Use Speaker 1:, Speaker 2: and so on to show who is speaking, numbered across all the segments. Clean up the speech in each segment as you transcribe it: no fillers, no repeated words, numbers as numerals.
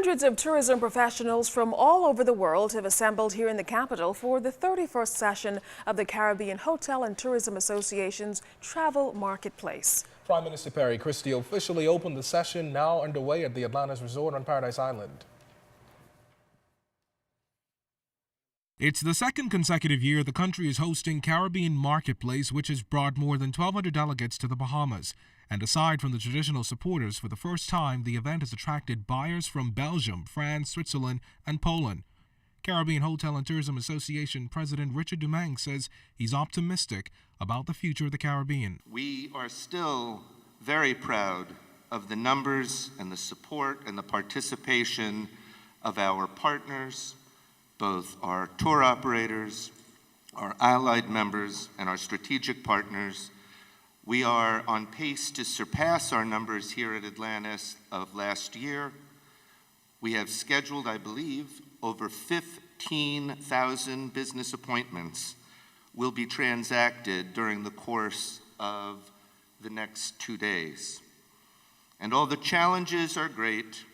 Speaker 1: Hundreds of tourism professionals from all over the world have assembled here in the capital for the 31st session of the Caribbean Hotel and Tourism Association's Travel Marketplace.
Speaker 2: Prime Minister Perry Christie officially opened the session, now underway at the Atlantis Resort on Paradise Island.
Speaker 3: It's the second consecutive year the country is hosting Caribbean Marketplace, which has brought more than 1,200 delegates to the Bahamas. And aside from the traditional supporters, for the first time, the event has attracted buyers from Belgium, France, Switzerland, and Poland. Caribbean Hotel and Tourism Association President Richard Dumang says he's optimistic about the future of the Caribbean.
Speaker 4: We are still very proud of the numbers and the support and the participation of our partners, both our tour operators, our allied members, and our strategic partners. We are on pace to surpass our numbers here at Atlantis of last year. We have scheduled, I believe, over 15,000 business appointments will be transacted during the course of the next 2 days. And all the challenges are great,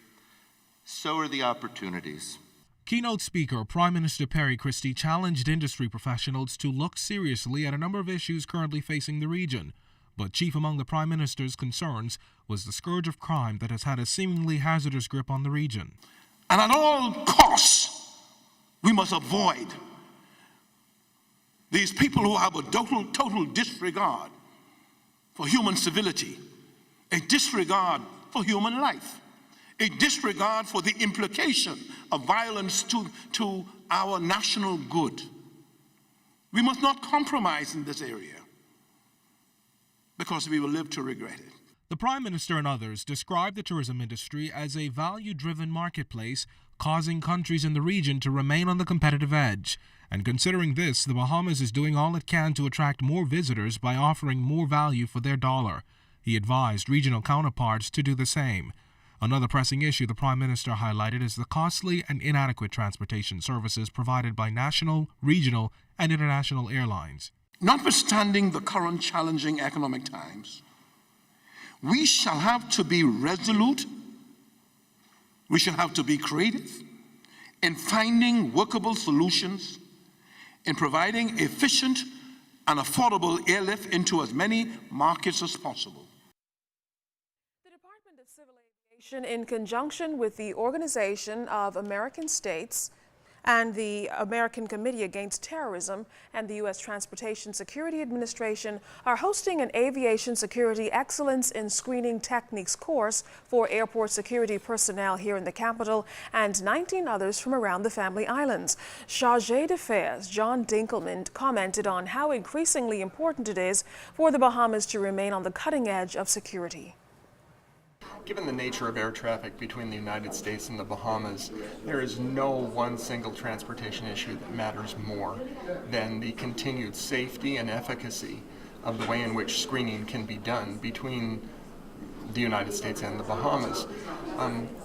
Speaker 4: so are the opportunities.
Speaker 3: Keynote speaker Prime Minister Perry Christie challenged industry professionals to look seriously at a number of issues currently facing the region. But chief among the Prime Minister's concerns was the scourge of crime that has had a seemingly hazardous grip on the region.
Speaker 5: And at all costs, we must avoid these people who have a total disregard for human civility, a disregard for human life, a disregard for the implication of violence to our national good. We must not compromise in this area, because we will live to regret it.
Speaker 3: The Prime Minister and others described the tourism industry as a value-driven marketplace, causing countries in the region to remain on the competitive edge. And considering this, the Bahamas is doing all it can to attract more visitors by offering more value for their dollar. He advised regional counterparts to do the same. Another pressing issue the Prime Minister highlighted is the costly and inadequate transportation services provided by national, regional, and international airlines.
Speaker 5: Notwithstanding the current challenging economic times, we shall have to be resolute, we shall have to be creative in finding workable solutions, in providing efficient and affordable airlift into as many markets as possible.
Speaker 1: The Department of Civil Aviation, in conjunction with the Organization of American States and the American Committee Against Terrorism and the U.S. Transportation Security Administration, are hosting an Aviation Security Excellence in Screening Techniques course for airport security personnel here in the capital and 19 others from around the Family Islands. Chargé d'Affaires John Dinkelman commented on how increasingly important it is for the Bahamas to remain on the cutting edge of security.
Speaker 6: Given the nature of air traffic between the United States and the Bahamas, there is no one single transportation issue that matters more than the continued safety and efficacy of the way in which screening can be done between the United States and the Bahamas.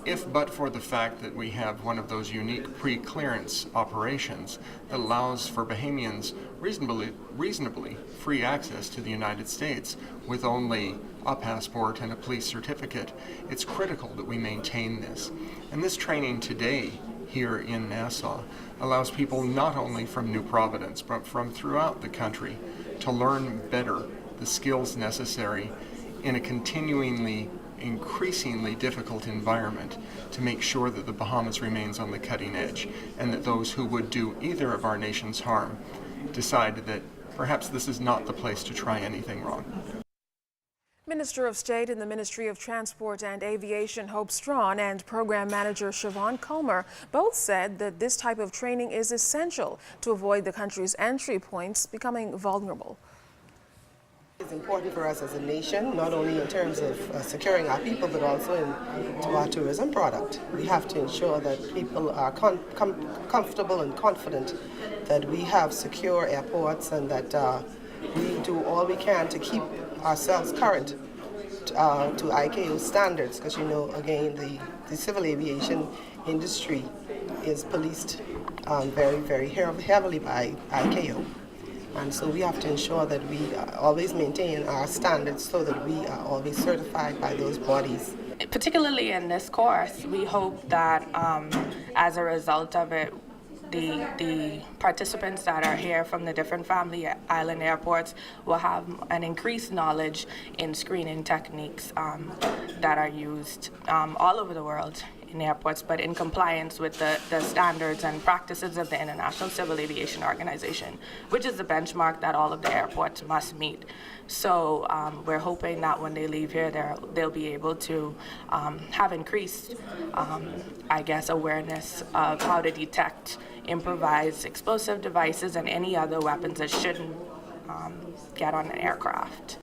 Speaker 6: If but for the fact that we have one of those unique pre-clearance operations that allows for Bahamians reasonably free access to the United States with only a passport and a police certificate, it's critical that we maintain this. And this training today here in Nassau allows people not only from New Providence but from throughout the country to learn better the skills necessary in a increasingly difficult environment to make sure that the Bahamas remains on the cutting edge, and that those who would do either of our nations harm decide that perhaps this is not the place to try anything wrong.
Speaker 1: Minister of State in the Ministry of Transport and Aviation Hope Strawn and Program Manager Siobhan Comer both said that this type of training is essential to avoid the country's entry points becoming vulnerable.
Speaker 7: It's important for us as a nation, not only in terms of securing our people, but also to our tourism product. We have to ensure that people are comfortable and confident that we have secure airports and that we do all we can to keep ourselves current to ICAO standards, because you know, again, the civil aviation industry is policed very, very heavily by ICAO. And so we have to ensure that we always maintain our standards so that we are always certified by those bodies.
Speaker 8: particularly in this course, we hope that as a result of it, the participants that are here from the different family island airports will have an increased knowledge in screening techniques that are used all over the world in airports, but in compliance with the standards and practices of the International Civil Aviation Organization, which is the benchmark that all of the airports must meet. So we're hoping that when they leave here, they'll be able to have increased, I guess, awareness of how to detect improvised explosive devices and any other weapons that shouldn't get on an aircraft.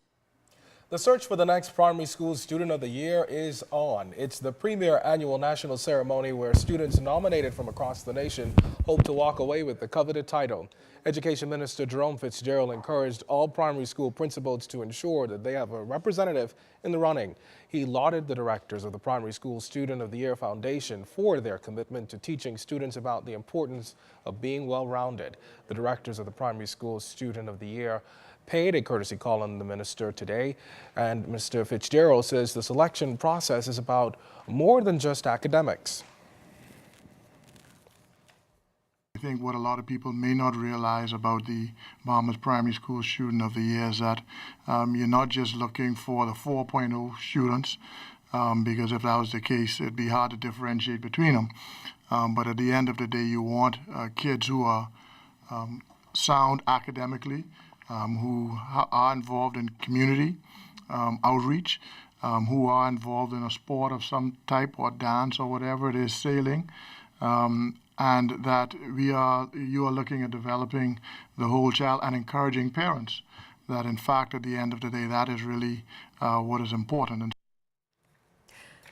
Speaker 2: The search for the next primary school student of the year is on. It's the premier annual national ceremony where students nominated from across the nation hope to walk away with the coveted title. Education Minister Jerome Fitzgerald encouraged all primary school principals to ensure that they have a representative in the running. He lauded the directors of the Primary School Student of the Year Foundation for their commitment to teaching students about the importance of being well-rounded. The directors of the Primary School Student of the Year paid a courtesy call on the minister today, and Mr. Fitzgerald says the selection process is about more than just academics.
Speaker 9: I think what a lot of people may not realize about the Bahamas Primary School Student of the Year is that you're not just looking for the 4.0 students, because if that was the case, it'd be hard to differentiate between them. But at the end of the day, you want kids who are sound academically, who are involved in community outreach, who are involved in a sport of some type or dance or whatever it is, sailing, and that you are looking at developing the whole child and encouraging parents that in fact at the end of the day that is really what is important.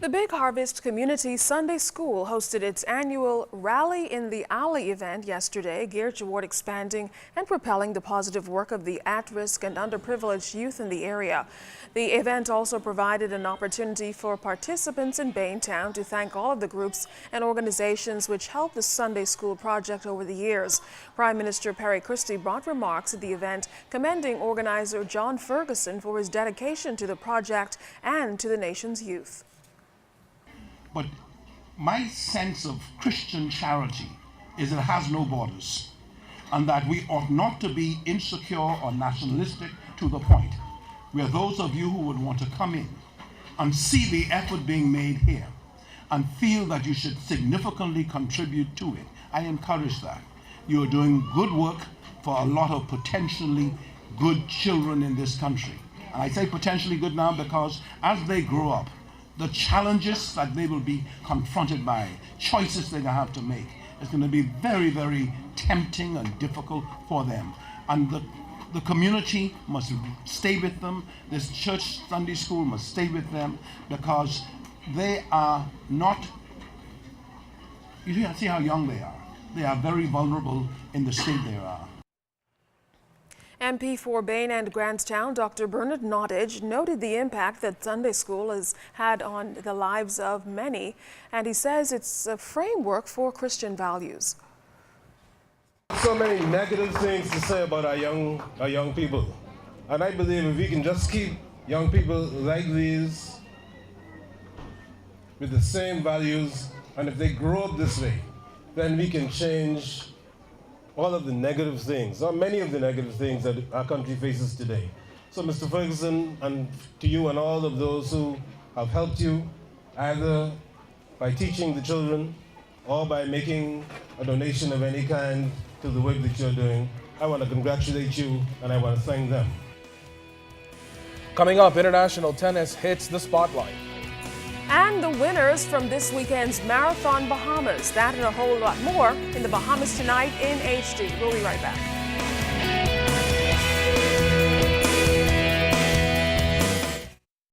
Speaker 1: The Big Harvest Community Sunday School hosted its annual Rally in the Alley event yesterday, geared toward expanding and propelling the positive work of the at-risk and underprivileged youth in the area. The event also provided an opportunity for participants in Baintown to thank all of the groups and organizations which helped the Sunday School project over the years. Prime Minister Perry Christie brought remarks at the event, commending organizer John Ferguson for his dedication to the project and to the nation's youth.
Speaker 10: But my sense of Christian charity is it has no borders, and that we ought not to be insecure or nationalistic to the point where those of you who would want to come in and see the effort being made here and feel that you should significantly contribute to it. I encourage that. You are doing good work for a lot of potentially good children in this country. And I say potentially good now because as they grow up, the challenges that they will be confronted by, choices they're going to have to make, is going to be very, very tempting and difficult for them. And the community must stay with them. This church Sunday school must stay with them because they are not, you see how young they are. They are very vulnerable in the state they are.
Speaker 1: MP for Bain and Grantstown, Dr. Bernard Nottage, noted the impact that Sunday school has had on the lives of many, and he says it's a framework for Christian values.
Speaker 11: So many negative things to say about our young people, and I believe if we can just keep young people like these with the same values, and if they grow up this way, then we can change all of the negative things, or many of the negative things that our country faces today. So Mr. Ferguson, and to you and all of those who have helped you, either by teaching the children or by making a donation of any kind to the work that you're doing, I want to congratulate you and I want to thank them.
Speaker 2: Coming up, international tennis hits the spotlight.
Speaker 1: And the winners from this weekend's Marathon Bahamas. That and a whole lot more in the Bahamas Tonight in HD. We'll be right back.